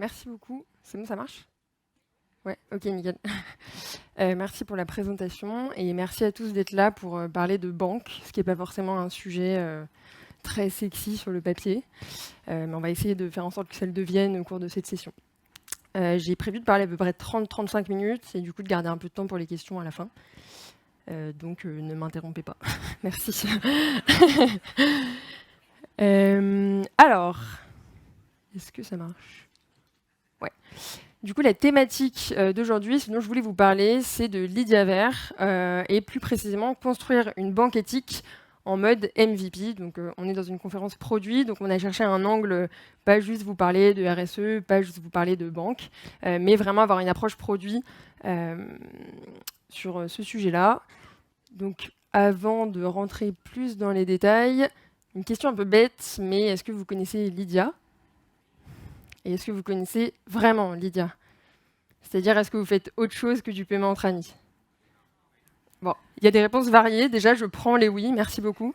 Merci beaucoup. C'est bon, ça marche? Ouais, ok, nickel. Merci pour la présentation et merci à tous d'être là pour parler de banque, ce qui n'est pas forcément un sujet très sexy sur le papier, mais on va essayer de faire en sorte que ça le devienne au cours de cette session. J'ai prévu de parler à peu près 30-35 minutes et du coup de garder un peu de temps pour les questions à la fin. Donc ne m'interrompez pas. Merci. Alors, est-ce que ça marche? Ouais. Du coup, la thématique d'aujourd'hui, ce dont je voulais vous parler, c'est de Lydia Vert et plus précisément construire une banque éthique en mode MVP. Donc, on est dans une conférence produit, donc on a cherché un angle, pas juste vous parler de RSE, pas juste vous parler de banque, mais vraiment avoir une approche produit sur ce sujet-là. Donc, avant de rentrer plus dans les détails, une question un peu bête, mais est-ce que vous connaissez Lydia? Et est-ce que vous connaissez vraiment Lydia? C'est-à-dire, est-ce que vous faites autre chose que du paiement entre amis? Bon, il y a des réponses variées. Déjà, je prends les oui, merci beaucoup.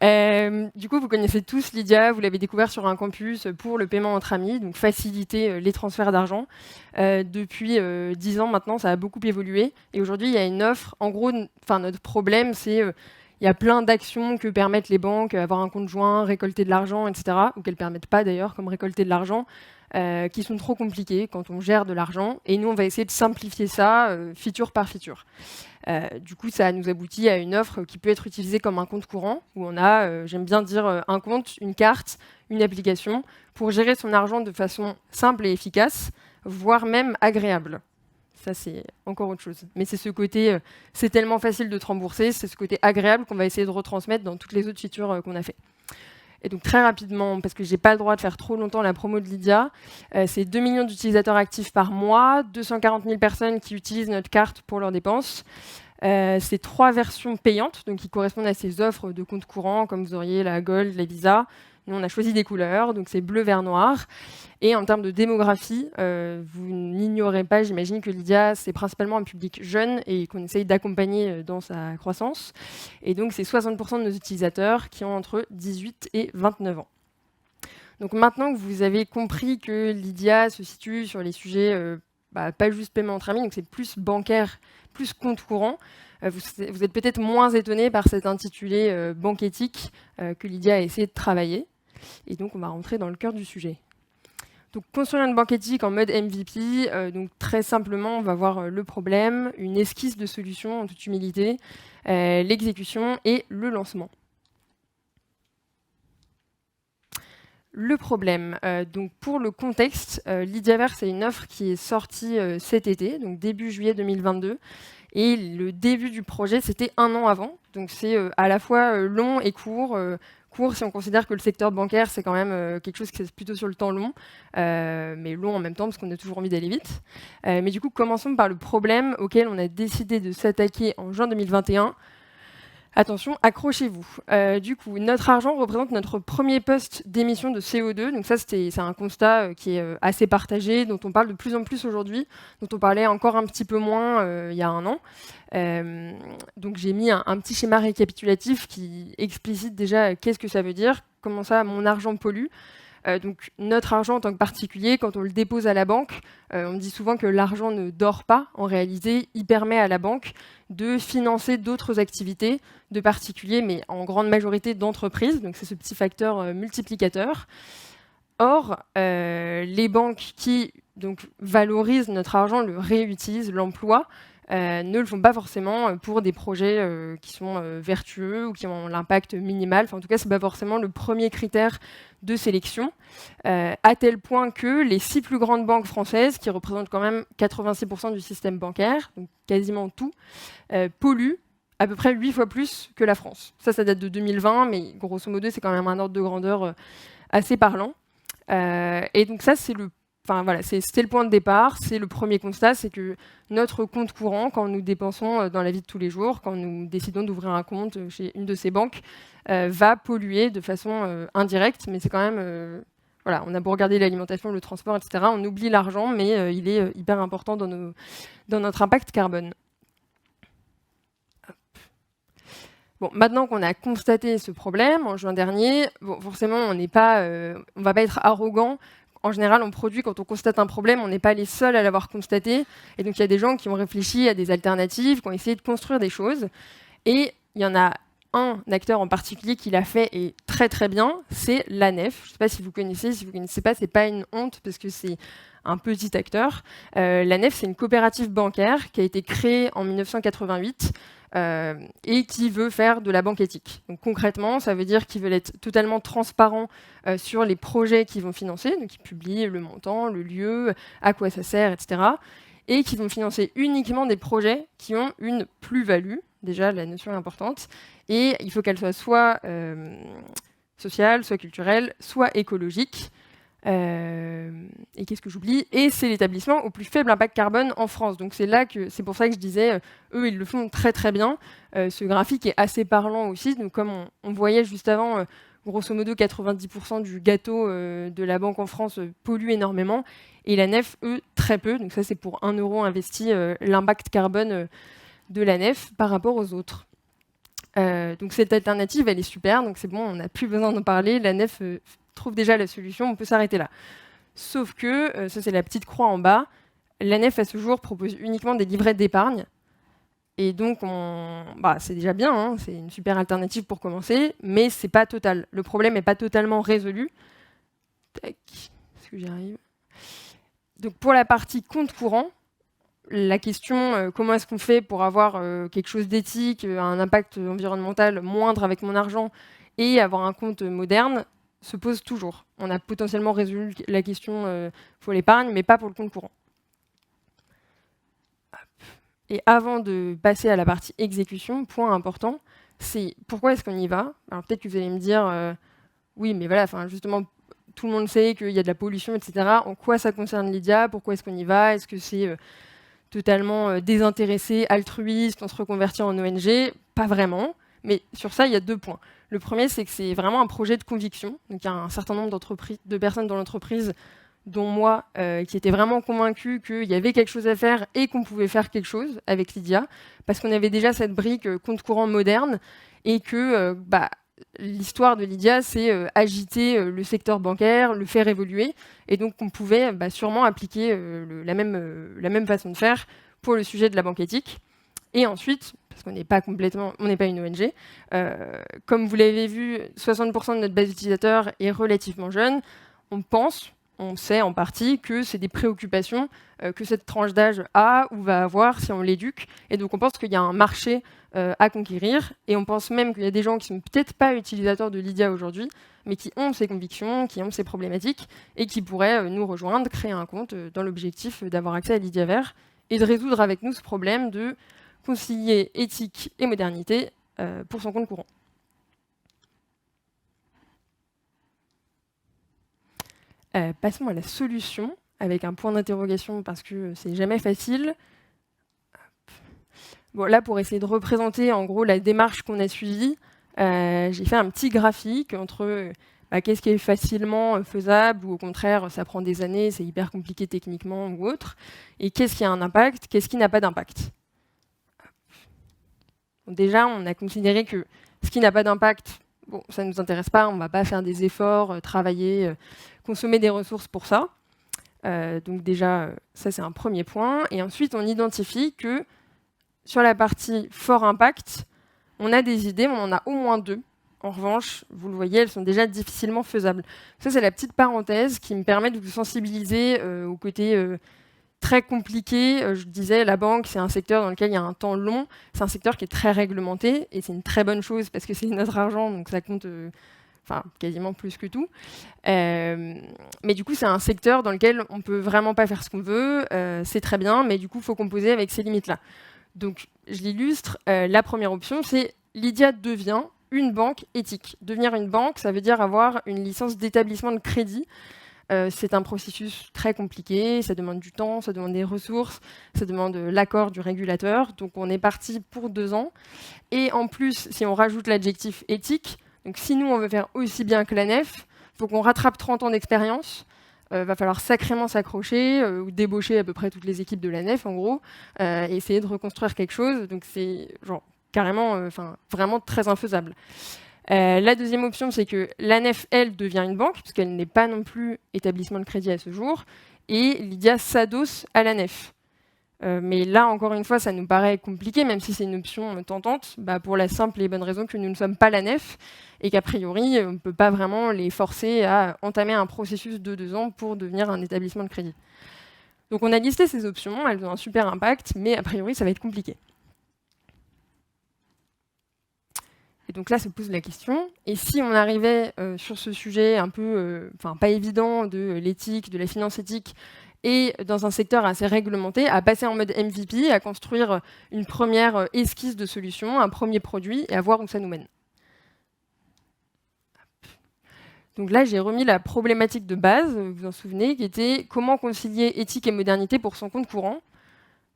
Du coup, vous connaissez tous Lydia, vous l'avez découvert sur un campus pour le paiement entre amis, donc faciliter les transferts d'argent. Depuis 10 ans maintenant, ça a beaucoup évolué. Et aujourd'hui, il y a une offre. En gros, notre problème, c'est il y a plein d'actions que permettent les banques, avoir un compte joint, récolter de l'argent, etc., ou qu'elles ne permettent pas d'ailleurs, comme récolter de l'argent, qui sont trop compliquées quand on gère de l'argent. Et nous, on va essayer de simplifier ça feature par feature. Du coup, ça nous aboutit à une offre qui peut être utilisée comme un compte courant, où on a, j'aime bien dire, un compte, une carte, une application, pour gérer son argent de façon simple et efficace, voire même agréable. Ça, c'est encore autre chose. Mais c'est ce côté, c'est tellement facile de te rembourser, c'est ce côté agréable qu'on va essayer de retransmettre dans toutes les autres features qu'on a fait. Et donc très rapidement, parce que j'ai pas le droit de faire trop longtemps la promo de Lydia, c'est 2 millions d'utilisateurs actifs par mois, 240 000 personnes qui utilisent notre carte pour leurs dépenses. C'est 3 versions payantes, donc qui correspondent à ces offres de compte courant, comme vous auriez la Gold, la Visa. Nous, on a choisi des couleurs, donc c'est bleu, vert, noir. Et en termes de démographie, vous n'ignorez pas, j'imagine que Lydia, c'est principalement un public jeune et qu'on essaye d'accompagner dans sa croissance. Et donc, c'est 60% de nos utilisateurs qui ont entre 18 et 29 ans. Donc maintenant que vous avez compris que Lydia se situe sur les sujets, pas juste paiement entre amis, donc c'est plus bancaire, plus compte courant, vous êtes peut-être moins étonné par cet intitulé banque éthique que Lydia a essayé de travailler. Et donc, on va rentrer dans le cœur du sujet. Donc, construire une banque éthique en mode MVP, donc très simplement, on va voir le problème, une esquisse de solution en toute humilité, l'exécution et le lancement. Le problème, donc pour le contexte, Lydiaverse, c'est une offre qui est sortie cet été, donc début juillet 2022. Et le début du projet, c'était 1 an avant. Donc c'est à la fois long et court. Court si on considère que le secteur bancaire, c'est quand même quelque chose qui est plutôt sur le temps long, mais long en même temps parce qu'on a toujours envie d'aller vite. Mais du coup, commençons par le problème auquel on a décidé de s'attaquer en juin 2021. Attention, accrochez-vous. Du coup, notre argent représente notre premier poste d'émission de CO2. Donc ça, c'est un constat qui est assez partagé, dont on parle de plus en plus aujourd'hui, dont on parlait encore un petit peu moins il y a 1 an. Donc j'ai mis un petit schéma récapitulatif qui explicite déjà qu'est-ce que ça veut dire, comment ça, mon argent pollue. Donc notre argent en tant que particulier, quand on le dépose à la banque, on dit souvent que l'argent ne dort pas. En réalité, il permet à la banque de financer d'autres activités de particuliers, mais en grande majorité d'entreprises. Donc c'est ce petit facteur multiplicateur. Or, les banques qui donc, valorisent notre argent, le réutilisent, l'emploient, ne le font pas forcément pour des projets qui sont vertueux ou qui ont l'impact minimal. Enfin, en tout cas, ce n'est pas forcément le premier critère de sélection, à tel point que les 6 plus grandes banques françaises, qui représentent quand même 86% du système bancaire, donc quasiment tout, polluent à peu près 8 fois plus que la France. Ça date de 2020, mais grosso modo, c'est quand même un ordre de grandeur assez parlant. Et donc ça, c'était le point de départ, c'est le premier constat, c'est que notre compte courant, quand nous dépensons dans la vie de tous les jours, quand nous décidons d'ouvrir un compte chez une de ces banques, va polluer de façon indirecte, mais c'est quand même... voilà, on a beau regarder l'alimentation, le transport, etc., on oublie l'argent, mais il est hyper important dans notre impact carbone. Bon, maintenant qu'on a constaté ce problème en juin dernier, bon, forcément, on va pas être arrogant en général, on produit quand on constate un problème, on n'est pas les seuls à l'avoir constaté. Et donc, il y a des gens qui ont réfléchi à des alternatives, qui ont essayé de construire des choses. Et il y en a un acteur en particulier qui l'a fait et très très bien, c'est l'ANEF. Je ne sais pas si vous connaissez, si vous ne connaissez pas, ce n'est pas une honte parce que c'est un petit acteur. L'ANEF, c'est une coopérative bancaire qui a été créée en 1988 et qui veut faire de la banque éthique. Donc, concrètement, ça veut dire qu'ils veulent être totalement transparents sur les projets qu'ils vont financer. Donc, ils publient le montant, le lieu, à quoi ça sert, etc. Et qui vont financer uniquement des projets qui ont une plus-value. Déjà, la notion est importante. Et il faut qu'elle soit sociale, soit culturelle, soit écologique. Et qu'est-ce que j'oublie? Et c'est l'établissement au plus faible impact carbone en France. Donc c'est pour ça que je disais, eux, ils le font très très bien. Ce graphique est assez parlant aussi. Donc comme on voyait juste avant, grosso modo 90% du gâteau de la banque en France pollue énormément. Et la nef, eux, très peu. Donc ça, c'est pour 1 euro investi, l'impact carbone de la nef par rapport aux autres. Donc cette alternative, elle est super. Donc c'est bon, on n'a plus besoin d'en parler. La nef trouve déjà la solution, on peut s'arrêter là. Sauf que, ça c'est la petite croix en bas, la nef à ce jour propose uniquement des livrets d'épargne. Et donc, c'est déjà bien, hein, c'est une super alternative pour commencer, mais c'est pas total. Le problème n'est pas totalement résolu. Tac, est-ce que j'y arrive? Donc pour la partie compte courant, la question comment est-ce qu'on fait pour avoir quelque chose d'éthique, un impact environnemental moindre avec mon argent et avoir un compte moderne, se pose toujours. On a potentiellement résolu la question pour l'épargne, mais pas pour le compte courant. Et avant de passer à la partie exécution, point important, c'est pourquoi est-ce qu'on y va? Alors peut-être que vous allez me dire, oui, mais voilà, justement, tout le monde sait qu'il y a de la pollution, etc. En quoi ça concerne Lydia? Pourquoi est-ce qu'on y va? Est-ce que c'est totalement désintéressé, altruiste, on se reconvertit en ONG? Pas vraiment. Mais sur ça, il y a 2 points. Le premier, c'est que c'est vraiment un projet de conviction. Donc, il y a un certain nombre de personnes dans l'entreprise, dont moi, qui étaient vraiment convaincus qu'il y avait quelque chose à faire et qu'on pouvait faire quelque chose avec Lydia, parce qu'on avait déjà cette brique compte courant moderne et que l'histoire de Lydia, c'est agiter le secteur bancaire, le faire évoluer, et donc on pouvait sûrement appliquer la même façon de faire pour le sujet de la banque éthique. Et ensuite, parce qu'on n'est pas une ONG, comme vous l'avez vu, 60% de notre base d'utilisateurs est relativement jeune. On sait en partie que c'est des préoccupations que cette tranche d'âge a ou va avoir si on l'éduque. Et donc on pense qu'il y a un marché à conquérir. Et on pense même qu'il y a des gens qui ne sont peut-être pas utilisateurs de Lydia aujourd'hui, mais qui ont ces convictions, qui ont ces problématiques, et qui pourraient nous rejoindre, créer un compte dans l'objectif d'avoir accès à Lydia Vert et de résoudre avec nous ce problème de concilier éthique et modernité pour son compte courant. Passons à la solution, avec un point d'interrogation parce que c'est jamais facile. Bon, là, pour essayer de représenter en gros la démarche qu'on a suivie, j'ai fait un petit graphique entre qu'est-ce qui est facilement faisable ou au contraire ça prend des années, c'est hyper compliqué techniquement ou autre, et qu'est-ce qui a un impact, qu'est-ce qui n'a pas d'impact. Bon, déjà, on a considéré que ce qui n'a pas d'impact, bon, ça ne nous intéresse pas, on ne va pas faire des efforts, travailler, consommer des ressources pour ça. Donc déjà, ça c'est un premier point. Et ensuite, on identifie que sur la partie fort impact, on a des idées, mais on en a au moins 2. En revanche, vous le voyez, elles sont déjà difficilement faisables. Ça, c'est la petite parenthèse qui me permet de vous sensibiliser au côté très compliqué. Je disais, la banque, c'est un secteur dans lequel il y a un temps long. C'est un secteur qui est très réglementé, et c'est une très bonne chose parce que c'est notre argent, donc ça compte quasiment plus que tout. Mais du coup, c'est un secteur dans lequel on ne peut vraiment pas faire ce qu'on veut. C'est très bien, mais du coup, il faut composer avec ces limites-là. Donc, je l'illustre. La première option, c'est Lydia devient une banque éthique. Devenir une banque, ça veut dire avoir une licence d'établissement de crédit. C'est un processus très compliqué, ça demande du temps, ça demande des ressources, ça demande l'accord du régulateur. Donc on est parti pour 2 ans. Et en plus, si on rajoute l'adjectif éthique, donc si nous on veut faire aussi bien que la nef, il faut qu'on rattrape 30 ans d'expérience. Va falloir sacrément s'accrocher ou débaucher à peu près toutes les équipes de la nef en gros, et essayer de reconstruire quelque chose. Donc c'est carrément, vraiment très infaisable. La deuxième option, c'est que l'ANEF, elle, devient une banque, puisqu'elle n'est pas non plus établissement de crédit à ce jour, et Lydia s'adosse à l'ANEF. Mais là, encore une fois, ça nous paraît compliqué, même si c'est une option tentante, pour la simple et bonne raison que nous ne sommes pas l'ANEF, et qu'a priori, on ne peut pas vraiment les forcer à entamer un processus de 2 ans pour devenir un établissement de crédit. Donc on a listé ces options, elles ont un super impact, mais a priori, ça va être compliqué. Et donc là se pose la question, et si on arrivait sur ce sujet un peu, pas évident, de l'éthique, de la finance éthique, et dans un secteur assez réglementé, à passer en mode MVP, à construire une première esquisse de solution, un premier produit, et à voir où ça nous mène. Donc là, j'ai remis la problématique de base, vous vous en souvenez, qui était comment concilier éthique et modernité pour son compte courant.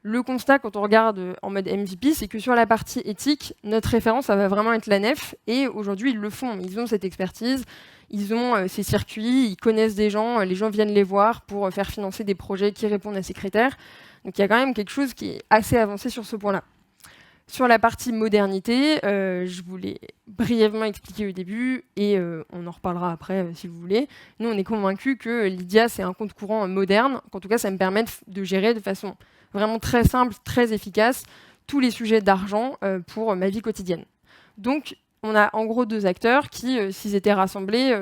Le constat, quand on regarde en mode MVP, c'est que sur la partie éthique, notre référence, ça va vraiment être l'ANEF. Et aujourd'hui, ils le font. Ils ont cette expertise, ils ont ces circuits, ils connaissent des gens, les gens viennent les voir pour faire financer des projets qui répondent à ces critères. Donc il y a quand même quelque chose qui est assez avancé sur ce point-là. Sur la partie modernité, je vous l'ai brièvement expliqué au début, et on en reparlera après si vous voulez. Nous, on est convaincus que Lydia, c'est un compte courant moderne, qu'en tout cas, ça me permet de gérer de façon vraiment très simple, très efficace, tous les sujets d'argent pour ma vie quotidienne. Donc, on a en gros 2 acteurs qui, s'ils étaient rassemblés,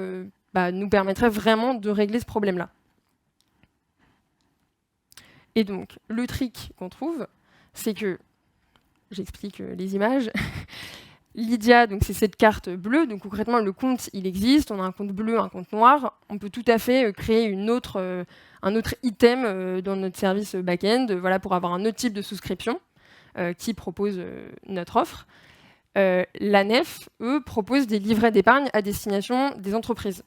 nous permettraient vraiment de régler ce problème-là. Et donc, le trick qu'on trouve, c'est que, j'explique les images, Lydia, donc c'est cette carte bleue, donc concrètement le compte il existe, on a un compte bleu, un compte noir, on peut tout à fait créer un autre item dans notre service back-end, pour avoir un autre type de souscription qui propose notre offre. L'ANEF, eux, propose des livrets d'épargne à destination des entreprises.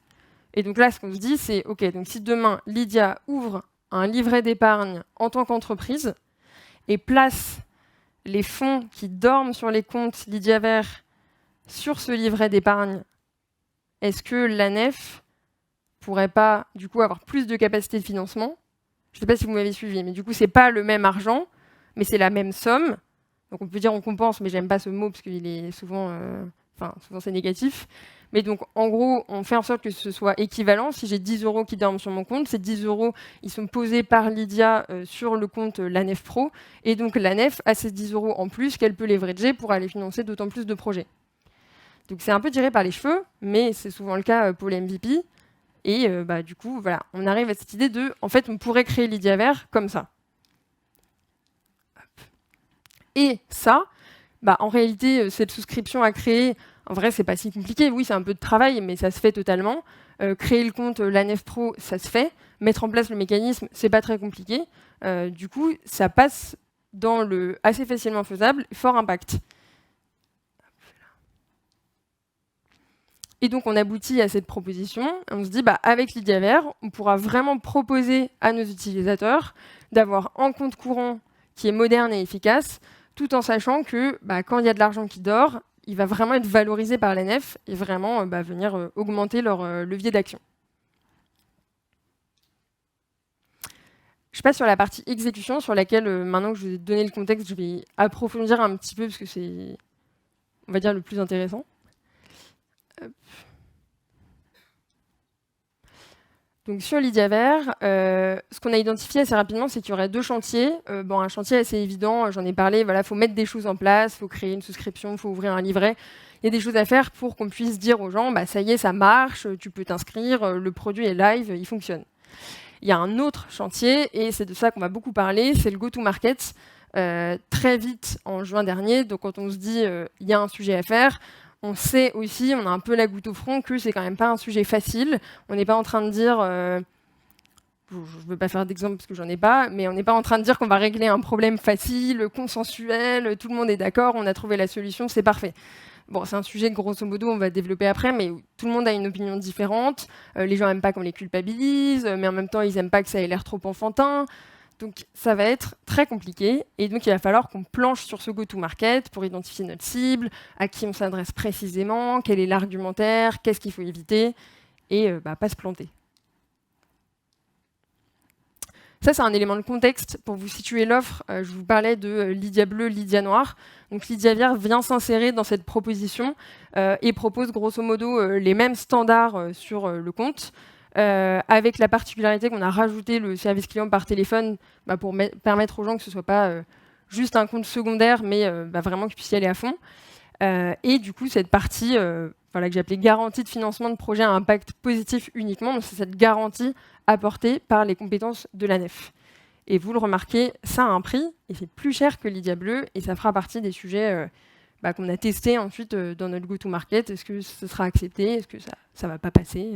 Et donc là, ce qu'on se dit, c'est OK, donc si demain Lydia ouvre un livret d'épargne en tant qu'entreprise et place les fonds qui dorment sur les comptes Lydia Vert sur ce livret d'épargne, est-ce que l'ANEF pourrait pas du coup avoir plus de capacité de financement? Je ne sais pas si vous m'avez suivi, mais du coup c'est pas le même argent, mais c'est la même somme. Donc on peut dire on compense, mais j'aime pas ce mot parce qu'il est souvent c'est négatif. Mais donc en gros, on fait en sorte que ce soit équivalent. Si j'ai 10 € qui dorment sur mon compte, ces 10 €, ils sont posés par Lydia sur le compte l'ANEF Pro. Et donc l'ANEF a ces 10 € en plus qu'elle peut leverager pour aller financer d'autant plus de projets. Donc c'est un peu tiré par les cheveux, mais c'est souvent le cas pour les MVP. Et du coup, voilà, on arrive à cette idée de, en fait, on pourrait créer Lydia Vert comme ça. Et ça, en réalité, cette souscription à créer, en vrai, c'est pas si compliqué. Oui, c'est un peu de travail, mais ça se fait totalement. Créer le compte l'ANEF Pro, ça se fait. Mettre en place le mécanisme, c'est pas très compliqué. Du coup, ça passe dans le assez facilement faisable, fort impact. Et donc, on aboutit à cette proposition. On se dit, avec Lydia Vert, on pourra vraiment proposer à nos utilisateurs d'avoir un compte courant qui est moderne et efficace, tout en sachant que quand il y a de l'argent qui dort, il va vraiment être valorisé par l'ANEF et vraiment venir augmenter leur levier d'action. Je passe sur la partie exécution, sur laquelle, maintenant que je vous ai donné le contexte, je vais approfondir un petit peu, parce que c'est, on va dire, le plus intéressant. Hop. Donc sur Lydia Vert, ce qu'on a identifié assez rapidement, c'est qu'il y aurait 2 chantiers. Un chantier assez évident, j'en ai parlé, il faut mettre des choses en place, il faut créer une souscription, il faut ouvrir un livret. Il y a des choses à faire pour qu'on puisse dire aux gens, ça y est, ça marche, tu peux t'inscrire, le produit est live, il fonctionne. Il y a un autre chantier, et c'est de ça qu'on va beaucoup parler, c'est le go-to-market. Très vite, en juin dernier, donc quand on se dit il y a un sujet à faire, on sait aussi, on a un peu la goutte au front, que c'est quand même pas un sujet facile. On n'est pas en train de dire, je ne veux pas faire d'exemple parce que j'en ai pas, mais on n'est pas en train de dire qu'on va régler un problème facile, consensuel, tout le monde est d'accord, on a trouvé la solution, c'est parfait. Bon, c'est un sujet que grosso modo on va développer après, mais tout le monde a une opinion différente. Les gens n'aiment pas qu'on les culpabilise, mais en même temps ils n'aiment pas que ça ait l'air trop enfantin. Donc ça va être très compliqué, et donc il va falloir qu'on planche sur ce go-to-market pour identifier notre cible, à qui on s'adresse précisément, quel est l'argumentaire, qu'est-ce qu'il faut éviter, et pas se planter. Ça, c'est un élément de contexte pour vous situer l'offre. Je vous parlais de Lydia Bleu, Lydia Noire. Donc Lydia Vert vient s'insérer dans cette proposition et propose grosso modo les mêmes standards sur le compte, avec la particularité qu'on a rajouté le service client par téléphone pour permettre aux gens que ce ne soit pas juste un compte secondaire, mais vraiment qu'ils puissent y aller à fond. Et du coup, cette partie que j'ai appelée garantie de financement de projet à impact positif uniquement, c'est cette garantie apportée par les compétences de la nef. Et vous le remarquez, ça a un prix, et c'est plus cher que Lydia Bleu, et ça fera partie des sujets qu'on a testés ensuite dans notre go-to-market. Est-ce que ce sera accepté? Est-ce que ça ne va pas passer?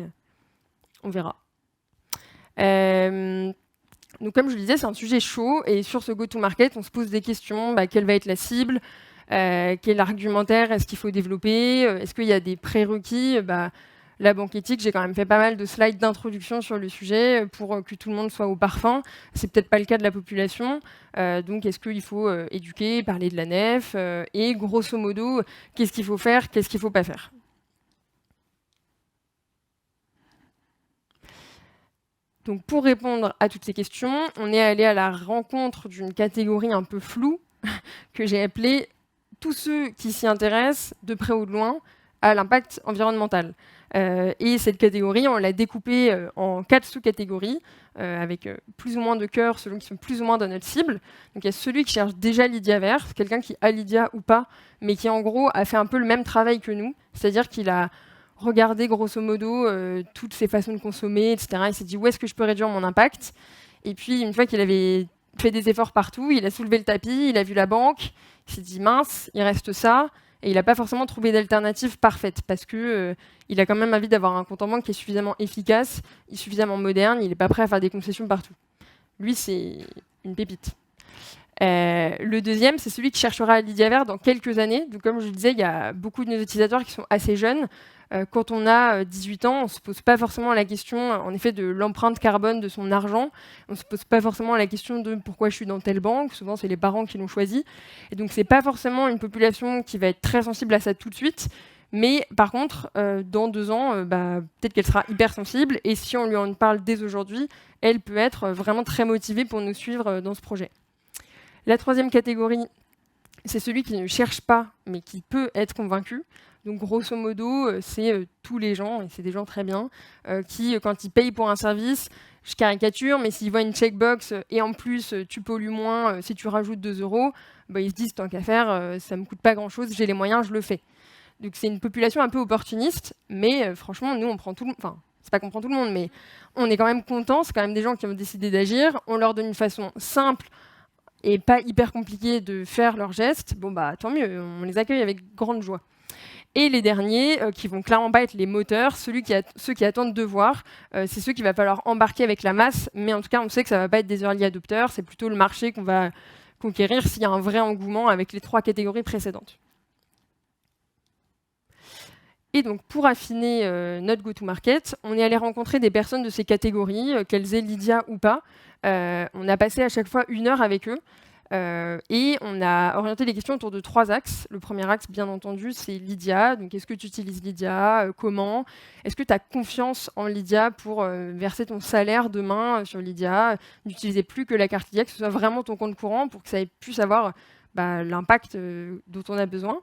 On verra. Donc comme je le disais, c'est un sujet chaud, et sur ce go-to-market, on se pose des questions. Quelle va être la cible? Quel argumentaire est-ce qu'il faut développer? Est-ce qu'il y a des prérequis? La banque éthique, j'ai quand même fait pas mal de slides d'introduction sur le sujet pour que tout le monde soit au parfum. C'est peut-être pas le cas de la population. Donc, est-ce qu'il faut éduquer, parler de la nef? Et grosso modo, qu'est-ce qu'il faut faire? Qu'est-ce qu'il ne faut pas faire? Donc, pour répondre à toutes ces questions, on est allé à la rencontre d'une catégorie un peu floue que j'ai appelée tous ceux qui s'y intéressent, de près ou de loin, à l'impact environnemental. Et cette catégorie, on l'a découpée en 4 sous-catégories, avec plus ou moins de cœurs, selon qui sont plus ou moins dans notre cible. Donc il y a celui qui cherche déjà Lydia Vert, quelqu'un qui a Lydia ou pas, mais qui en gros a fait un peu le même travail que nous, c'est-à-dire qu'il a regardé grosso modo toutes ses façons de consommer, etc. Il s'est dit où est-ce que je peux réduire mon impact. Et puis une fois qu'il avait fait des efforts partout, il a soulevé le tapis, il a vu la banque, il s'est dit mince, il reste ça, et il n'a pas forcément trouvé d'alternative parfaite parce que il a quand même envie d'avoir un compte en banque qui est suffisamment efficace, suffisamment moderne, il n'est pas prêt à faire des concessions partout. Lui, c'est une pépite. Le deuxième, c'est celui qui cherchera Lydia Vert dans quelques années. Donc, comme je le disais, il y a beaucoup de nos utilisateurs qui sont assez jeunes. Quand on a 18 ans, on ne se pose pas forcément la question, en effet, de l'empreinte carbone de son argent. On ne se pose pas forcément la question de pourquoi je suis dans telle banque. Souvent, c'est les parents qui l'ont choisi. Et donc, ce n'est pas forcément une population qui va être très sensible à ça tout de suite. Mais par contre, dans 2 ans, peut-être qu'elle sera hyper sensible. Et si on lui en parle dès aujourd'hui, elle peut être vraiment très motivée pour nous suivre dans ce projet. La troisième catégorie, c'est celui qui ne cherche pas, mais qui peut être convaincu. Donc, grosso modo, c'est tous les gens, et c'est des gens très bien, qui, quand ils payent pour un service, je caricature, mais s'ils voient une checkbox et en plus, tu pollues moins si tu rajoutes 2 €, ils se disent, tant qu'à faire, ça ne me coûte pas grand-chose, j'ai les moyens, je le fais. Donc, c'est une population un peu opportuniste, mais franchement, nous, on prend tout le monde. Enfin, c'est pas qu'on prend tout le monde, mais on est quand même contents. C'est quand même des gens qui ont décidé d'agir. On leur donne une façon simple et pas hyper compliquée de faire leurs gestes. Tant mieux, on les accueille avec grande joie. Et les derniers, qui vont clairement pas être les moteurs, ceux qui attendent de voir, c'est ceux qu'il va falloir embarquer avec la masse, mais en tout cas, on sait que ça va pas être des early adopters, c'est plutôt le marché qu'on va conquérir s'il y a un vrai engouement avec les 3 catégories précédentes. Et donc, pour affiner notre go-to-market, on est allé rencontrer des personnes de ces catégories, qu'elles aient Lydia ou pas. On a passé à chaque fois 1 heure avec eux. Et on a orienté les questions autour de 3 axes. Le premier axe, bien entendu, c'est Lydia. Donc, est-ce que tu utilises Lydia? Comment? Est-ce que tu as confiance en Lydia pour verser ton salaire demain sur Lydia? N'utilisez plus que la carte Lydia, que ce soit vraiment ton compte courant pour que ça puisse avoir l'impact dont on a besoin.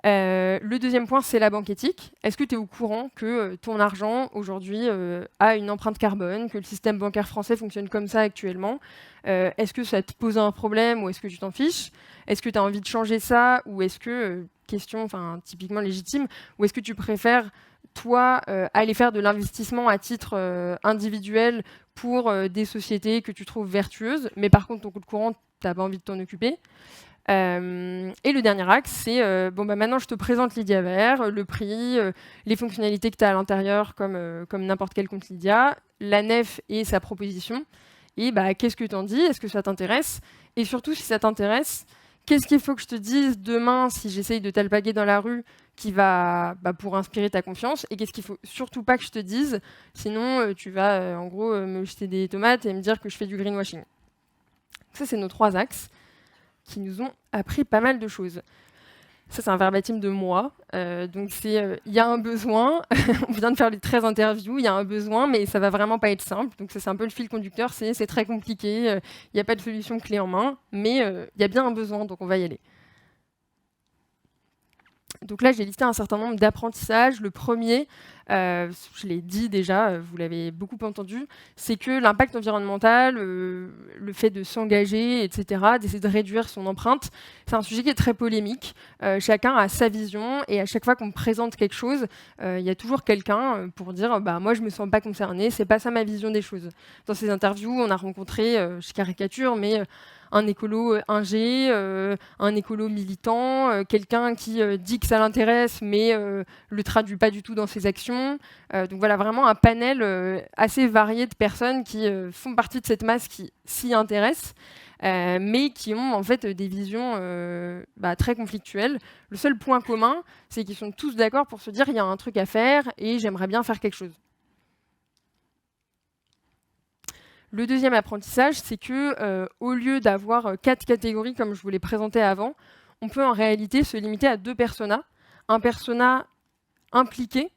Le deuxième point, c'est la banque éthique. Est-ce que tu es au courant que ton argent, aujourd'hui, a une empreinte carbone, que le système bancaire français fonctionne comme ça actuellement? Est-ce que ça te pose un problème ou est-ce que tu t'en fiches? Est-ce que tu as envie de changer ça ou est-ce que, question typiquement légitime, ou est-ce que tu préfères, toi, aller faire de l'investissement à titre individuel pour des sociétés que tu trouves vertueuses, mais par contre, ton compte courant, tu n'as pas envie de t'en occuper? Et le dernier axe, c'est maintenant je te présente Lydia Vert, le prix, les fonctionnalités que tu as à l'intérieur comme n'importe quel compte Lydia, la nef et sa proposition. Et qu'est-ce que tu en dis? Est-ce que ça t'intéresse? Et surtout, si ça t'intéresse, qu'est-ce qu'il faut que je te dise demain si j'essaye de t'alpaguer dans la rue qui va pour inspirer ta confiance? Et qu'est-ce qu'il faut surtout pas que je te dise? Sinon, tu vas en gros me jeter des tomates et me dire que je fais du greenwashing. Ça, c'est nos 3 axes qui nous ont appris pas mal de choses. Ça, c'est un verbatim de moi. Donc, c'est il y a un besoin. On vient de faire les 13 interviews. Il y a un besoin, mais ça va vraiment pas être simple. Donc, ça, c'est un peu le fil conducteur. C'est très compliqué. Il n'y a pas de solution clé en main, mais il y a bien un besoin, donc on va y aller. Donc là, j'ai listé un certain nombre d'apprentissages. Le premier, je l'ai dit déjà, vous l'avez beaucoup entendu, c'est que l'impact environnemental, le fait de s'engager, etc., d'essayer de réduire son empreinte, c'est un sujet qui est très polémique. Chacun a sa vision et à chaque fois qu'on présente quelque chose, il y a toujours quelqu'un pour dire bah, « moi, je ne me sens pas concerné, c'est pas ça ma vision des choses ». Dans ces interviews, on a rencontré, je caricature, mais un écolo ingé, un écolo militant, quelqu'un qui dit que ça l'intéresse mais le traduit pas du tout dans ses actions. Donc voilà, vraiment un panel assez varié de personnes qui font partie de cette masse qui s'y intéresse, mais qui ont en fait des visions très conflictuelles. Le seul point commun, c'est qu'ils sont tous d'accord pour se dire il y a un truc à faire et j'aimerais bien faire quelque chose. Le deuxième apprentissage, c'est que au lieu d'avoir 4 catégories comme je vous l'ai présenté avant, on peut en réalité se limiter à 2 personas. Un persona impliqué,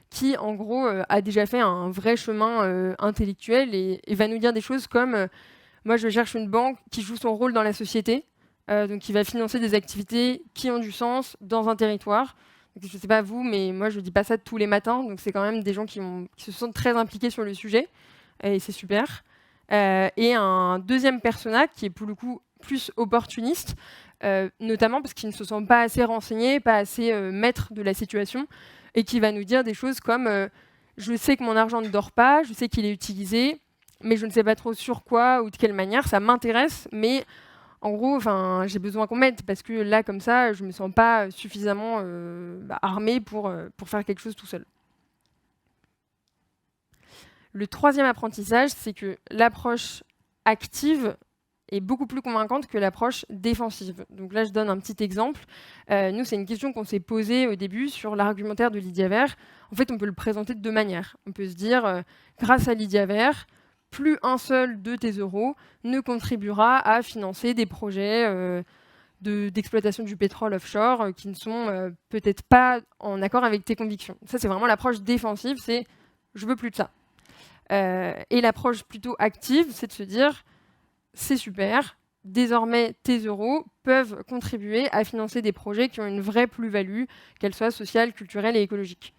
qui en gros a déjà fait un vrai chemin intellectuel et va nous dire des choses comme moi je cherche une banque qui joue son rôle dans la société, donc qui va financer des activités qui ont du sens dans un territoire. Donc, je ne sais pas vous, mais moi je ne dis pas ça tous les matins, donc c'est quand même des gens qui se sentent très impliqués sur le sujet. Et c'est super. Et un deuxième persona qui est pour le coup plus opportuniste, notamment parce qu'il ne se sent pas assez renseigné, pas assez maître de la situation, et qui va nous dire des choses comme je sais que mon argent ne dort pas, je sais qu'il est utilisé, mais je ne sais pas trop sur quoi ou de quelle manière, ça m'intéresse, mais en gros, j'ai besoin qu'on m'aide, parce que là, comme ça, je ne me sens pas suffisamment armé pour faire quelque chose tout seul. Le troisième apprentissage, c'est que l'approche active est beaucoup plus convaincante que l'approche défensive. Donc là, je donne un petit exemple. Nous, c'est une question qu'on s'est posée au début sur l'argumentaire de Lydia Vert. En fait, on peut le présenter de 2 manières. On peut se dire, grâce à Lydia Vert, plus un seul de tes euros ne contribuera à financer des projets d'exploitation du pétrole offshore qui ne sont peut-être pas en accord avec tes convictions. Ça, c'est vraiment l'approche défensive, c'est « je veux plus de ça ». Et l'approche plutôt active, c'est de se dire c'est super, désormais tes euros peuvent contribuer à financer des projets qui ont une vraie plus-value, qu'elle soit sociale, culturelle et écologique.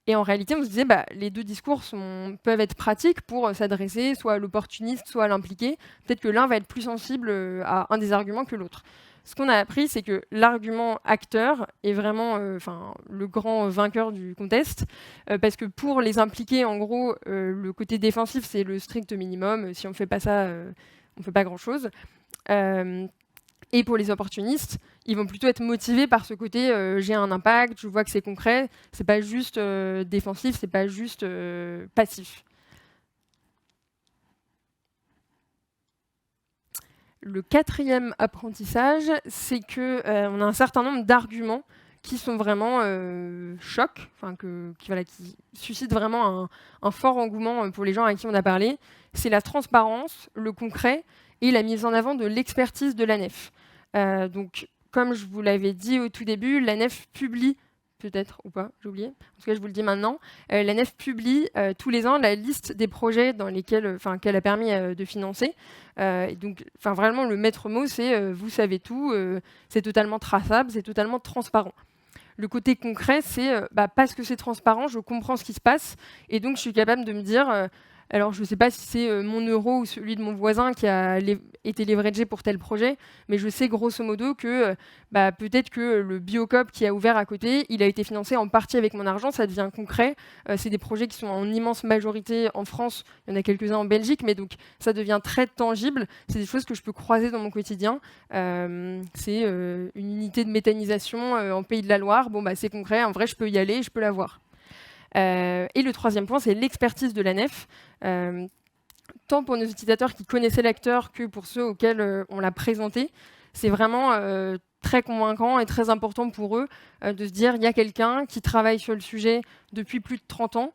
Et en réalité, on se disait les 2 discours peuvent être pratiques pour s'adresser soit à l'opportuniste, soit à l'impliqué. Peut-être que l'un va être plus sensible à un des arguments que l'autre. Ce qu'on a appris, c'est que l'argument acteur est vraiment le grand vainqueur du contest, parce que pour les impliqués, en gros, le côté défensif, c'est le strict minimum. Si on ne fait pas ça, on ne fait pas grand-chose. Et pour les opportunistes, ils vont plutôt être motivés par ce côté j'ai un impact, je vois que c'est concret, c'est pas juste défensif, c'est pas juste passif. Le 4e apprentissage, c'est qu'on a un certain nombre d'arguments qui sont vraiment chocs, qui suscitent vraiment un fort engouement pour les gens à qui on a parlé. C'est la transparence, le concret et la mise en avant de l'expertise de l'ANEF. Donc, comme je vous l'avais dit au tout début, l'ANEF publie, peut-être ou pas, j'ai oublié, en tout cas je vous le dis maintenant, l'ANEF publie tous les ans la liste des projets dans lesquels, qu'elle a permis de financer. Donc vraiment le maître mot, c'est vous savez tout, c'est totalement traçable, c'est totalement transparent. Le côté concret, c'est parce que c'est transparent, je comprends ce qui se passe, et donc je suis capable de me dire alors, je ne sais pas si c'est mon euro ou celui de mon voisin qui a été leveragé pour tel projet, mais je sais grosso modo que peut-être que le Biocoop qui a ouvert à côté, il a été financé en partie avec mon argent, ça devient concret. C'est des projets qui sont en immense majorité en France, il y en a quelques-uns en Belgique, mais donc ça devient très tangible. C'est des choses que je peux croiser dans mon quotidien. C'est une unité de méthanisation en Pays de la Loire. Bon, c'est concret, en vrai, je peux y aller, je peux la voir. Et le 3e point, c'est l'expertise de l'ANEF. Tant pour nos utilisateurs qui connaissaient l'acteur que pour ceux auxquels on l'a présenté, c'est vraiment très convaincant et très important pour eux de se dire il y a quelqu'un qui travaille sur le sujet depuis plus de 30 ans,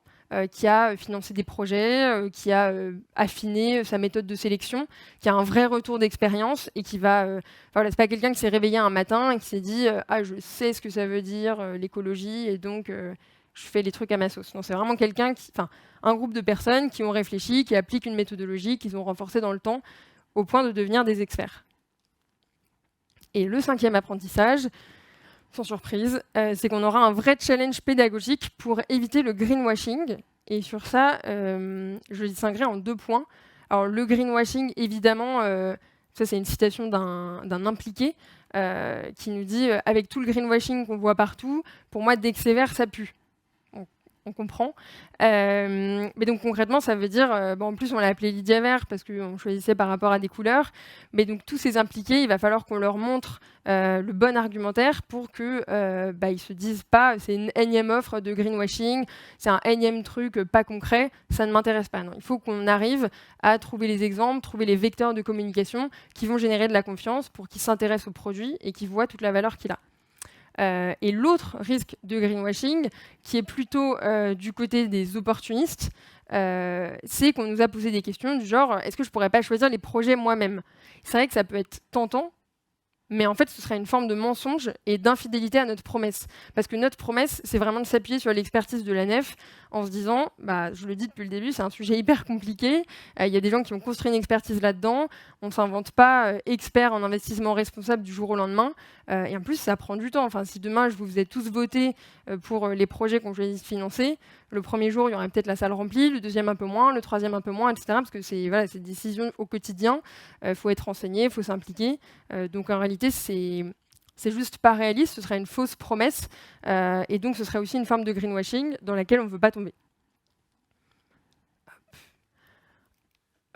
qui a financé des projets, qui a affiné sa méthode de sélection, qui a un vrai retour d'expérience et qui va... voilà, c'est pas quelqu'un qui s'est réveillé un matin et qui s'est dit ah, je sais ce que ça veut dire l'écologie et donc je fais les trucs à ma sauce. Non, c'est vraiment un groupe de personnes qui ont réfléchi, qui appliquent une méthodologie, qu'ils ont renforcée dans le temps au point de devenir des experts. Et le 5e apprentissage, sans surprise, c'est qu'on aura un vrai challenge pédagogique pour éviter le greenwashing. Et sur ça, je le distinguerai en 2 points. Alors le greenwashing, évidemment, ça c'est une citation d'un impliqué qui nous dit « Avec tout le greenwashing qu'on voit partout, pour moi, dès que c'est vert, ça pue ». On comprend. Mais donc concrètement, ça veut dire, en plus on l'a appelé Lydia Vert parce qu'on choisissait par rapport à des couleurs, mais donc tous ces impliqués, il va falloir qu'on leur montre le bon argumentaire pour que ils se disent pas c'est une énième offre de greenwashing, c'est un énième truc pas concret, ça ne m'intéresse pas. Non, il faut qu'on arrive à trouver les exemples, trouver les vecteurs de communication qui vont générer de la confiance pour qu'ils s'intéressent au produit et qu'ils voient toute la valeur qu'il a. Et l'autre risque de greenwashing, qui est plutôt du côté des opportunistes, c'est qu'on nous a posé des questions du genre « Est-ce que je ne pourrais pas choisir les projets moi-même ?» C'est vrai que ça peut être tentant, mais en fait, ce serait une forme de mensonge et d'infidélité à notre promesse. Parce que notre promesse, c'est vraiment de s'appuyer sur l'expertise de la nef en se disant, je le dis depuis le début, c'est un sujet hyper compliqué. Il y a des gens qui ont construit une expertise là-dedans. On ne s'invente pas expert en investissement responsable du jour au lendemain. Et en plus, ça prend du temps. Enfin, si demain, je vous faisais tous voter pour les projets qu'on choisit de financer, le premier jour, il y aurait peut-être la salle remplie, le deuxième un peu moins, le troisième un peu moins, etc. Parce que c'est des décisions au quotidien. Il faut être renseigné, il faut s'impliquer. Donc en réalité, c'est juste pas réaliste, ce serait une fausse promesse. Et donc ce serait aussi une forme de greenwashing dans laquelle on ne veut pas tomber.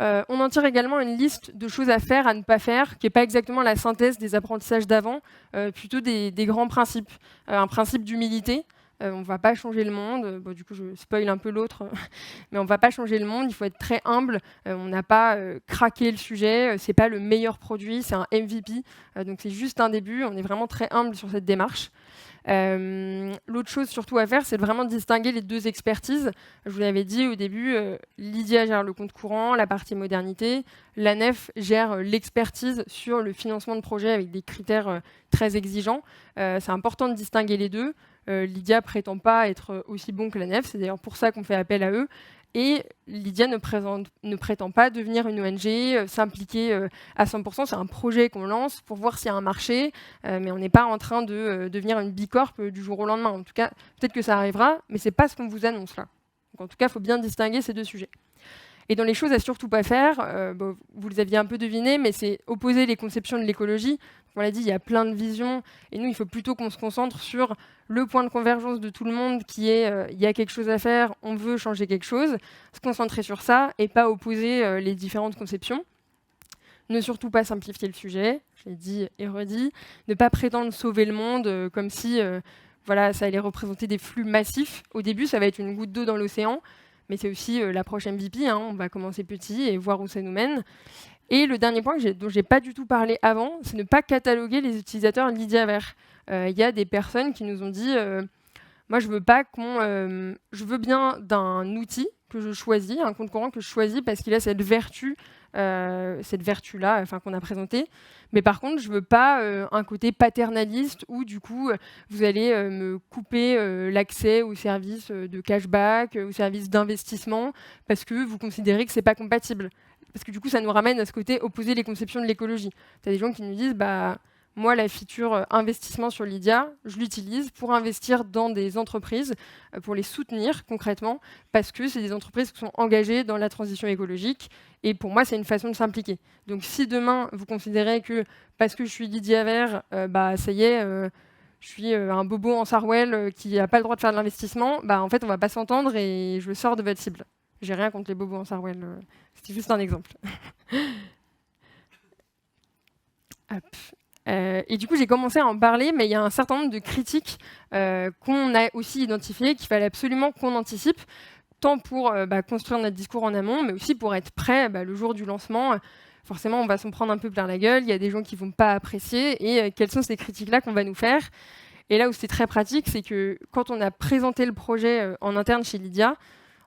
On en tire également une liste de choses à faire, à ne pas faire, qui n'est pas exactement la synthèse des apprentissages d'avant, plutôt des grands principes. Un principe d'humilité. On ne va pas changer le monde. Du coup, je spoil un peu l'autre. Mais on ne va pas changer le monde. Il faut être très humble. On n'a pas craqué le sujet. Ce n'est pas le meilleur produit. C'est un MVP. Donc, c'est juste un début. On est vraiment très humble sur cette démarche. L'autre chose surtout à faire, c'est de vraiment distinguer les 2 expertises. Je vous l'avais dit au début, Lydia gère le compte courant, la partie modernité. La nef gère l'expertise sur le financement de projets avec des critères très exigeants. C'est important de distinguer les 2. Lydia prétend pas être aussi bon que la nef, c'est d'ailleurs pour ça qu'on fait appel à eux. Et Lydia ne prétend pas devenir une ONG, s'impliquer à 100%. C'est un projet qu'on lance pour voir s'il y a un marché, mais on n'est pas en train de devenir une bicorp du jour au lendemain. En tout cas, peut-être que ça arrivera, mais ce n'est pas ce qu'on vous annonce là. Donc, en tout cas, il faut bien distinguer ces 2 sujets. Et dans les choses à surtout pas faire, vous les aviez un peu deviné, mais c'est opposer les conceptions de l'écologie. On l'a dit, il y a plein de visions, et nous, il faut plutôt qu'on se concentre sur le point de convergence de tout le monde, qui est il y a quelque chose à faire, on veut changer quelque chose, se concentrer sur ça, et pas opposer les différentes conceptions. Ne surtout pas simplifier le sujet, je l'ai dit et redit, ne pas prétendre sauver le monde comme si ça allait représenter des flux massifs. Au début, ça va être une goutte d'eau dans l'océan, mais c'est aussi l'approche MVP, on va commencer petit et voir où ça nous mène. Et le dernier point dont je n'ai pas du tout parlé avant, c'est ne pas cataloguer les utilisateurs Lydia Vert. Il y a des personnes qui nous ont dit moi, je veux bien d'un outil que je choisis, un compte courant que je choisis parce qu'il a cette vertu-là qu'on a présentée. Mais par contre, je ne veux pas un côté paternaliste où, du coup, vous allez me couper l'accès aux services de cashback, aux services d'investissement, parce que vous considérez que ce n'est pas compatible. Parce que du coup, ça nous ramène à ce côté opposer les conceptions de l'écologie. Tu as des gens qui nous disent moi, la feature investissement sur Lydia, je l'utilise pour investir dans des entreprises, pour les soutenir concrètement, parce que c'est des entreprises qui sont engagées dans la transition écologique. Et pour moi, c'est une façon de s'impliquer. Donc si demain, vous considérez que parce que je suis Lydia Vert, ça y est, je suis un bobo en Sarwell qui n'a pas le droit de faire de l'investissement, en fait, on ne va pas s'entendre et je sors de votre cible. J'ai rien contre les bobos en Sarwell. C'était juste un exemple. Hop. Et du coup, j'ai commencé à en parler, mais il y a un certain nombre de critiques qu'on a aussi identifiées, qu'il fallait absolument qu'on anticipe, tant pour construire notre discours en amont, mais aussi pour être prêt le jour du lancement. Forcément, on va s'en prendre un peu plein la gueule, il y a des gens qui ne vont pas apprécier, et quelles sont ces critiques-là qu'on va nous faire? Et là où c'est très pratique, c'est que quand on a présenté le projet en interne chez Lydia,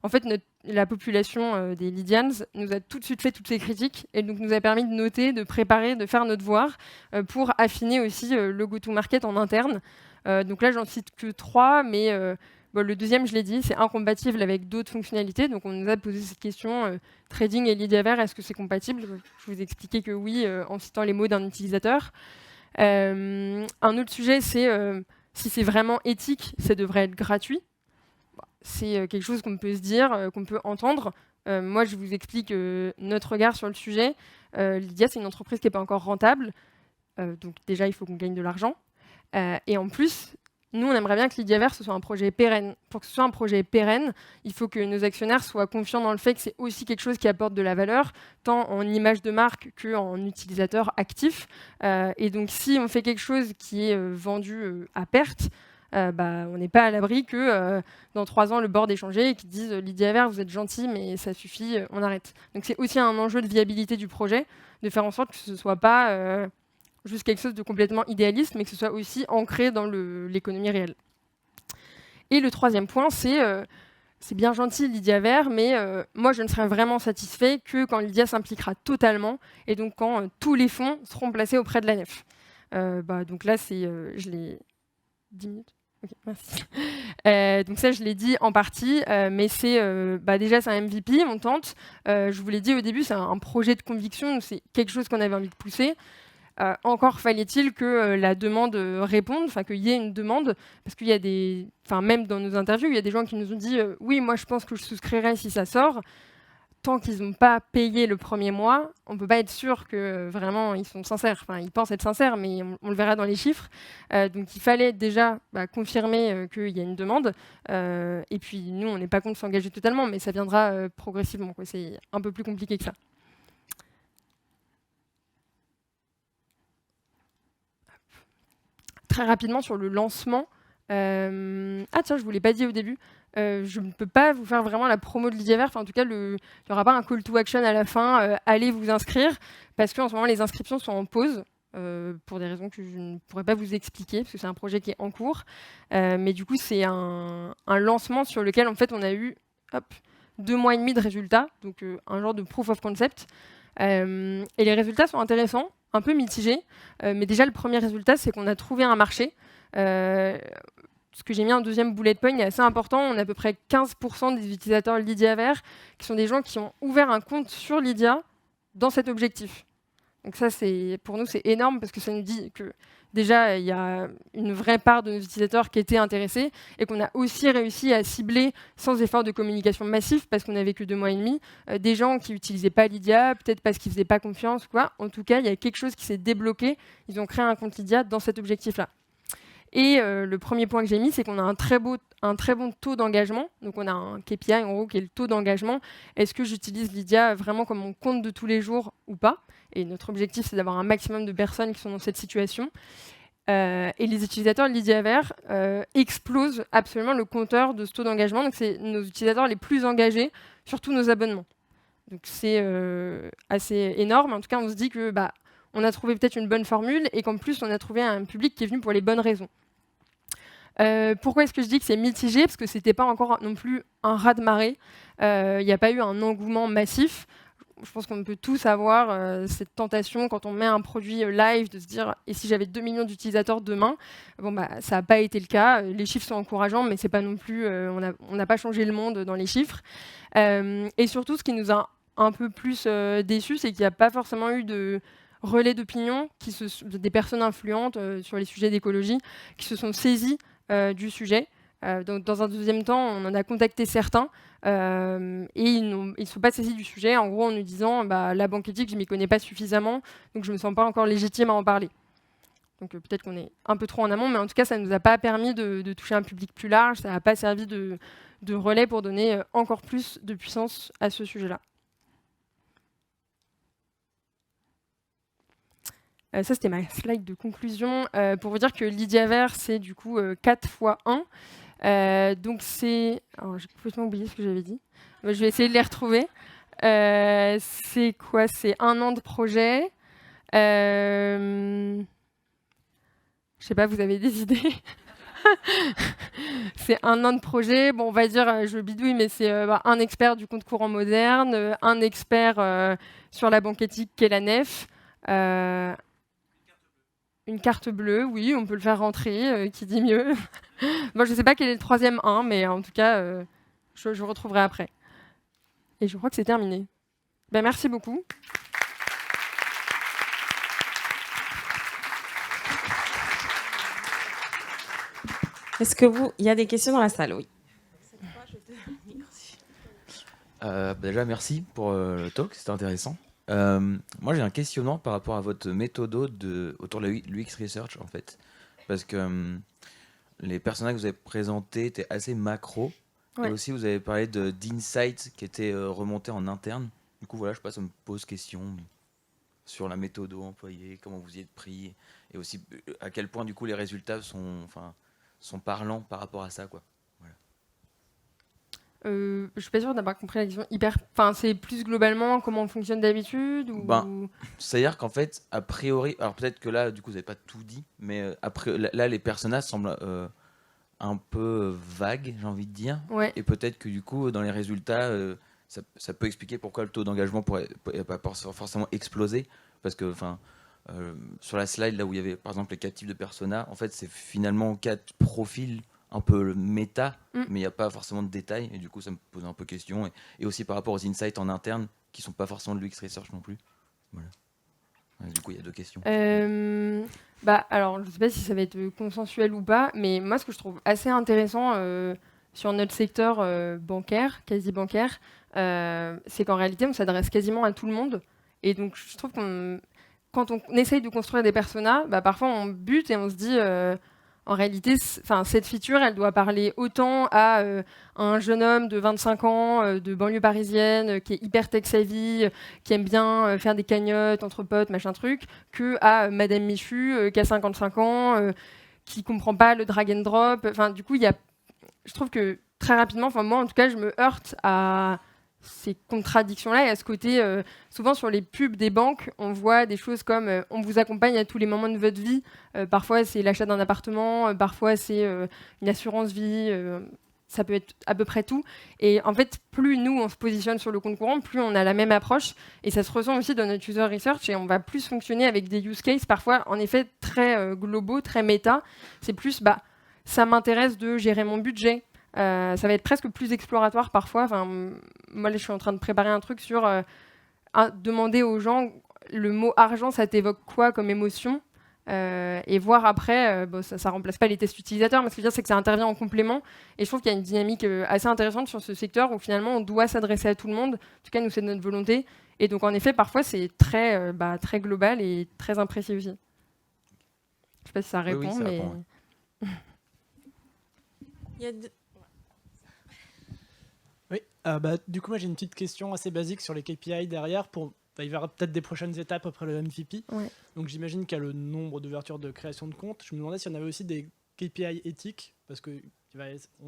en fait, la population des Lydians nous a tout de suite fait toutes ces critiques et donc nous a permis de noter, de préparer, de faire nos devoirs pour affiner aussi le go-to-market en interne. Donc là, j'en cite que 3, mais bon, le deuxième, je l'ai dit, c'est incompatible avec d'autres fonctionnalités. Donc on nous a posé cette question, trading et Lydiaver, est-ce que c'est compatible? Je vous ai expliqué que oui, en citant les mots d'un utilisateur. Un autre sujet, c'est si c'est vraiment éthique, ça devrait être gratuit. C'est quelque chose qu'on peut se dire, qu'on peut entendre. Moi, je vous explique notre regard sur le sujet. Lydia, c'est une entreprise qui n'est pas encore rentable. Donc déjà, il faut qu'on gagne de l'argent. Et en plus, nous, on aimerait bien que Lydiaver, ce soit un projet pérenne. Pour que ce soit un projet pérenne, il faut que nos actionnaires soient confiants dans le fait que c'est aussi quelque chose qui apporte de la valeur, tant en image de marque qu'en utilisateur actif. Et donc, si on fait quelque chose qui est vendu à perte, on n'est pas à l'abri que dans 3 ans, le board ait changé et qu'ils disent Lydiaver, vous êtes gentil, mais ça suffit, on arrête. Donc, c'est aussi un enjeu de viabilité du projet, de faire en sorte que ce ne soit pas juste quelque chose de complètement idéaliste, mais que ce soit aussi ancré dans l'économie réelle. Et le troisième point, c'est bien gentil Lydiaver, mais moi je ne serai vraiment satisfait que quand Lydia s'impliquera totalement, et donc quand tous les fonds seront placés auprès de la nef. Donc là, je l'ai... 10 minutes. Okay, merci. Donc ça, je l'ai dit en partie, mais déjà, c'est un MVP, on tente. Je vous l'ai dit au début, c'est un projet de conviction, c'est quelque chose qu'on avait envie de pousser. Encore fallait-il que la demande réponde, enfin qu'il y ait une demande, parce qu'il y a même dans nos interviews, il y a des gens qui nous ont dit oui, moi je pense que je souscrirai si ça sort. Tant qu'ils n'ont pas payé le premier mois, on ne peut pas être sûr que vraiment ils sont sincères. Enfin, ils pensent être sincères, mais on le verra dans les chiffres. Donc il fallait déjà confirmer qu'il y a une demande. Et puis nous, on n'est pas contre s'engager totalement, mais ça viendra progressivement, quoi. C'est un peu plus compliqué que ça. Très rapidement sur le lancement. Ah tiens, je ne vous l'ai pas dit au début. Je ne peux pas vous faire vraiment la promo de Lydiaver. Enfin, en tout cas, il n'y aura pas un call to action à la fin. Allez vous inscrire, parce qu'en ce moment, les inscriptions sont en pause. Pour des raisons que je ne pourrais pas vous expliquer, parce que c'est un projet qui est en cours. Mais du coup, c'est un lancement sur lequel, en fait, on a eu 2 mois et demi de résultats, donc un genre de proof of concept. Et les résultats sont intéressants, un peu mitigés. Mais déjà, le premier résultat, c'est qu'on a trouvé un marché. Ce que j'ai mis en deuxième bullet point est assez important. On a à peu près 15% des utilisateurs Lydiaver qui sont des gens qui ont ouvert un compte sur Lydia dans cet objectif. Donc ça, pour nous, c'est énorme parce que ça nous dit que déjà, il y a une vraie part de nos utilisateurs qui étaient intéressés et qu'on a aussi réussi à cibler, sans effort de communication massif, parce qu'on n'avait que 2 mois et demi, des gens qui n'utilisaient pas Lydia, peut-être parce qu'ils ne faisaient pas confiance, quoi. En tout cas, il y a quelque chose qui s'est débloqué. Ils ont créé un compte Lydia dans cet objectif-là. Et le premier point que j'ai mis, c'est qu'on a un très bon taux d'engagement. Donc on a un KPI en gros qui est le taux d'engagement. Est-ce que j'utilise Lydia vraiment comme mon compte de tous les jours ou pas? Et notre objectif, c'est d'avoir un maximum de personnes qui sont dans cette situation. Et les utilisateurs Lydiaver explosent absolument le compteur de ce taux d'engagement. Donc c'est nos utilisateurs les plus engagés sur tous nos abonnements. Donc c'est assez énorme. En tout cas, on se dit que on a trouvé peut-être une bonne formule et qu'en plus, on a trouvé un public qui est venu pour les bonnes raisons. Pourquoi est-ce que je dis que c'est mitigé? Parce que ce n'était pas encore non plus un raz-de-marée. Il n'y a pas eu un engouement massif. Je pense qu'on peut tous avoir cette tentation quand on met un produit live de se dire « et si j'avais 2 millions d'utilisateurs demain ?» Bon, ça n'a pas été le cas. Les chiffres sont encourageants, mais c'est pas non plus, on n'a pas changé le monde dans les chiffres. Et surtout, ce qui nous a un peu plus déçus, c'est qu'il n'y a pas forcément eu de relais d'opinion, des personnes influentes sur les sujets d'écologie qui se sont saisies du sujet. Donc, dans un deuxième temps, on en a contacté certains et ils ne sont pas saisis du sujet, en gros en nous disant la banque éthique, je ne m'y connais pas suffisamment, donc je ne me sens pas encore légitime à en parler. Donc peut-être qu'on est un peu trop en amont, mais en tout cas, ça ne nous a pas permis de toucher un public plus large, ça n'a pas servi de relais pour donner encore plus de puissance à ce sujet-là. Ça, c'était ma slide de conclusion. Pour vous dire que Lydiaver, c'est du coup 4 x 1. Donc c'est... Alors, j'ai complètement oublié ce que j'avais dit. Je vais essayer de les retrouver. C'est quoi? C'est 1 an de projet. Je sais pas, vous avez des idées? C'est 1 an de projet. Bon, on va dire, je bidouille, mais c'est un expert du compte courant moderne, un expert sur la banque éthique qu'est la nef, une carte bleue, oui, on peut le faire rentrer, qui dit mieux. Moi, je ne sais pas quel est le troisième 1, mais en tout cas, je retrouverai après. Et je crois que c'est terminé. Ben, merci beaucoup. Est-ce que il y a des questions dans la salle? Oui. Déjà, merci pour le talk, c'était intéressant. Moi, j'ai un questionnement par rapport à votre méthode autour de la l'UX Research, en fait. Parce que les personnages que vous avez présentés étaient assez macro. Ouais. Et aussi, vous avez parlé d'insights qui étaient remontés en interne. Du coup, voilà, je sais pas, ça me pose question sur la méthode employée, comment vous y êtes pris, et aussi à quel point, du coup, les résultats sont parlants par rapport à ça, quoi. Je suis pas sûre d'avoir compris la question hyper. Enfin, c'est plus globalement comment on fonctionne d'habitude ou... C'est-à-dire qu'en fait, a priori, alors peut-être que là, du coup, vous n'avez pas tout dit, mais après, là, les personnages semblent un peu vagues, j'ai envie de dire. Ouais. Et peut-être que du coup, dans les résultats, ça peut expliquer pourquoi le taux d'engagement pourrait pas forcément exploser. Parce que, sur la slide, là où il y avait par exemple les 4 types de personas, en fait, c'est finalement 4 profils un peu méta, mais il n'y a pas forcément de détails, et du coup ça me pose un peu question, et aussi par rapport aux insights en interne, qui ne sont pas forcément de l'UX Research non plus. Voilà. Du coup il y a 2 questions. Alors je ne sais pas si ça va être consensuel ou pas, mais moi ce que je trouve assez intéressant sur notre secteur bancaire, quasi bancaire, c'est qu'en réalité on s'adresse quasiment à tout le monde, et donc je trouve qu'on quand on essaye de construire des personas, parfois on bute et on se dit en réalité, cette feature, elle doit parler autant à un jeune homme de 25 ans, de banlieue parisienne, qui est hyper tech-savvy, qui aime bien faire des cagnottes entre potes, machin truc, que à Madame Michu, qui a 55 ans, qui comprend pas le drag and drop. Du coup, je trouve que très rapidement, moi en tout cas, je me heurte à ces contradictions-là et à ce côté, souvent sur les pubs des banques, on voit des choses comme on vous accompagne à tous les moments de votre vie. Parfois, c'est l'achat d'un appartement, parfois, c'est une assurance vie, ça peut être à peu près tout. Et en fait, plus nous, on se positionne sur le compte courant, plus on a la même approche. Et ça se ressent aussi dans notre user research et on va plus fonctionner avec des use cases, parfois, en effet, très globaux, très méta. C'est plus, ça m'intéresse de gérer mon budget. Ça va être presque plus exploratoire parfois. Moi, là, je suis en train de préparer un truc sur demander aux gens le mot argent, ça t'évoque quoi comme émotion et voir après, ça remplace pas les tests utilisateurs, mais ce que je veux dire, c'est que ça intervient en complément. Et je trouve qu'il y a une dynamique assez intéressante sur ce secteur où finalement, on doit s'adresser à tout le monde. En tout cas, nous, c'est notre volonté. Et donc, en effet, parfois, c'est très, très global et très imprécis aussi. Je sais pas si ça répond, oui, ça mais... répond, ouais. Il y a Oui, du coup, moi j'ai une petite question assez basique sur les KPI derrière. Il y aura peut-être des prochaines étapes après le MVP. Ouais. Donc j'imagine qu'il y a le nombre d'ouvertures de création de comptes. Je me demandais s'il y en avait aussi des KPI éthiques, parce qu'on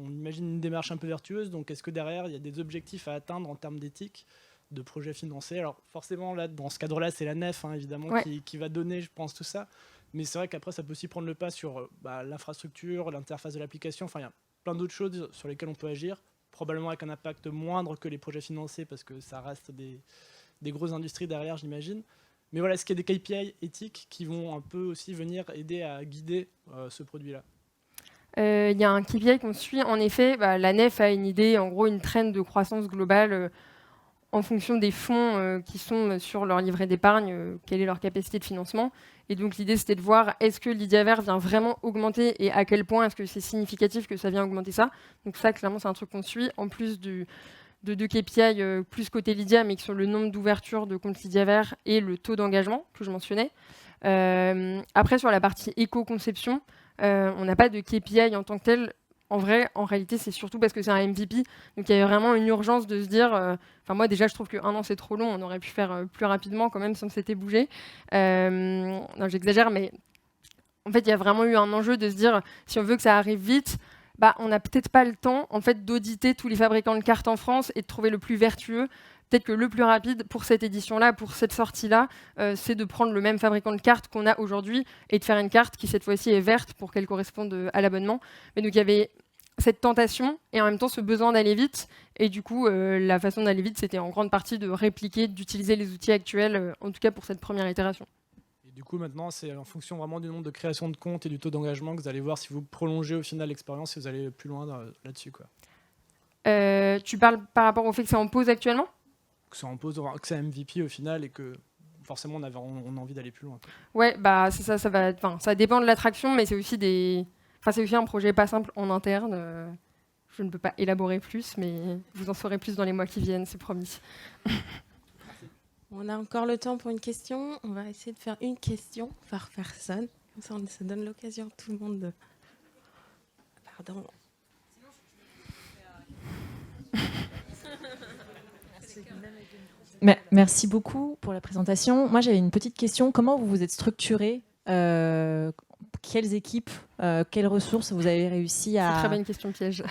imagine une démarche un peu vertueuse. Donc est-ce que derrière, il y a des objectifs à atteindre en termes d'éthique, de projets financés? Alors forcément, là, dans ce cadre-là, c'est la nef, évidemment, Ouais. qui va donner, je pense, tout ça. Mais c'est vrai qu'après, ça peut aussi prendre le pas sur l'infrastructure, l'interface de l'application. Il y a plein d'autres choses sur lesquelles on peut agir, probablement avec un impact moindre que les projets financés, parce que ça reste des grosses industries derrière, j'imagine. Mais voilà, est-ce qu'il y a des KPI éthiques qui vont un peu aussi venir aider à guider ce produit-là? Il y a un KPI qu'on suit. En effet, la nef a une idée, en gros, une trend de croissance globale en fonction des fonds qui sont sur leur livret d'épargne, quelle est leur capacité de financement. Et donc l'idée, c'était de voir est-ce que Lydia Vert vient vraiment augmenter et à quel point est-ce que c'est significatif que ça vient augmenter ça. Donc ça, clairement, c'est un truc qu'on suit, en plus de deux KPI plus côté Lydia, mais qui sont le nombre d'ouvertures de compte Lydia Vert et le taux d'engagement que je mentionnais. Après, sur la partie éco-conception, on n'a pas de KPI en tant que tel. En vrai, en réalité, c'est surtout parce que c'est un MVP. Donc, il y a vraiment une urgence de se dire... moi, déjà, je trouve qu'un an, c'est trop long. On aurait pu faire plus rapidement quand même si on s'était bougé. Non, j'exagère, mais en fait, il y a vraiment eu un enjeu de se dire, si on veut que ça arrive vite, on n'a peut-être pas le temps en fait, d'auditer tous les fabricants de cartes en France et de trouver le plus vertueux. Peut-être que le plus rapide pour cette édition-là, pour cette sortie-là, c'est de prendre le même fabricant de cartes qu'on a aujourd'hui et de faire une carte qui, cette fois-ci, est verte pour qu'elle corresponde à l'abonnement. Mais donc, il y avait cette tentation et en même temps ce besoin d'aller vite. Et du coup, la façon d'aller vite, c'était en grande partie de répliquer, d'utiliser les outils actuels, en tout cas pour cette première itération. Et du coup, maintenant, c'est en fonction vraiment du nombre de créations de comptes et du taux d'engagement que vous allez voir si vous prolongez au final l'expérience, si vous allez plus loin là-dessus, quoi. Tu parles par rapport au fait que c'est en pause actuellement ? Que ça en pose, que c'est MVP au final et que forcément on a envie d'aller plus loin, quoi. Ouais, bah c'est ça, ça dépend de l'attraction, mais c'est aussi c'est aussi un projet pas simple en interne. Je ne peux pas élaborer plus, mais vous en saurez plus dans les mois qui viennent, c'est promis. On a encore le temps pour une question. On va essayer de faire une question par personne. Comme ça donne l'occasion à tout le monde de... Pardon. Merci beaucoup pour la présentation. Moi, j'avais une petite question. Comment vous vous êtes structuré quelles équipes, quelles ressources vous avez réussi à... C'est une très bonne question piège.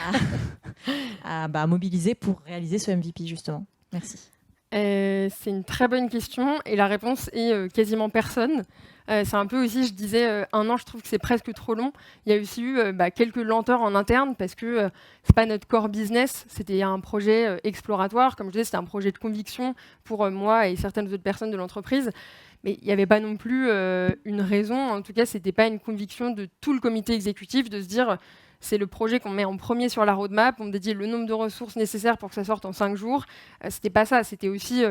à mobiliser pour réaliser ce MVP, justement. Merci. C'est une très bonne question et la réponse est quasiment personne. C'est un peu aussi, je disais, 1 an, je trouve que c'est presque trop long. Il y a aussi eu quelques lenteurs en interne parce que c'est pas notre core business. C'était un projet exploratoire. Comme je disais, c'était un projet de conviction pour moi et certaines autres personnes de l'entreprise. Mais il n'y avait pas non plus une raison. En tout cas, c'était pas une conviction de tout le comité exécutif de se dire c'est le projet qu'on met en premier sur la roadmap, on dédie le nombre de ressources nécessaires pour que ça sorte en 5 jours. C'était pas ça, c'était aussi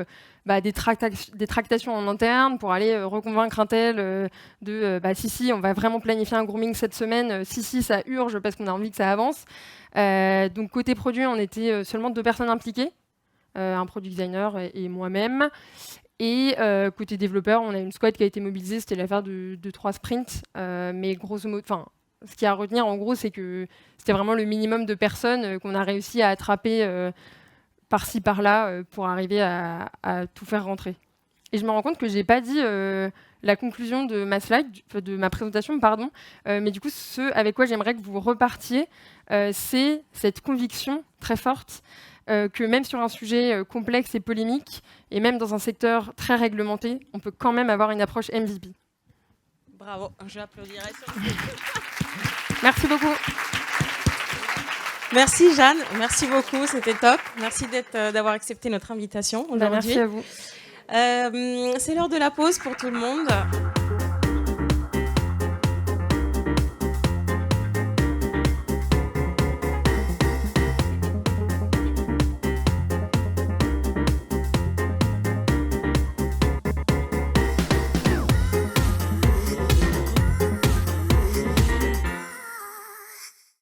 des tractations en interne pour aller reconvaincre un tel si, on va vraiment planifier un grooming cette semaine, si, ça urge parce qu'on a envie que ça avance. Donc côté produit, on était seulement 2 personnes impliquées, un product designer et moi-même. Et côté développeur, on a une squad qui a été mobilisée, c'était l'affaire de 3 sprints, mais grosso modo, ce qu'il y a à retenir, en gros, c'est que c'était vraiment le minimum de personnes qu'on a réussi à attraper par-ci, par-là, pour arriver à tout faire rentrer. Et je me rends compte que je n'ai pas dit la conclusion de ma slide, de ma présentation, pardon. Mais du coup, ce avec quoi j'aimerais que vous repartiez, c'est cette conviction très forte que même sur un sujet complexe et polémique, et même dans un secteur très réglementé, on peut quand même avoir une approche MVP. Bravo, je l'applaudirai. Merci beaucoup. Merci Jeanne, merci beaucoup, c'était top. Merci d'avoir accepté notre invitation aujourd'hui. Merci à vous. C'est l'heure de la pause pour tout le monde.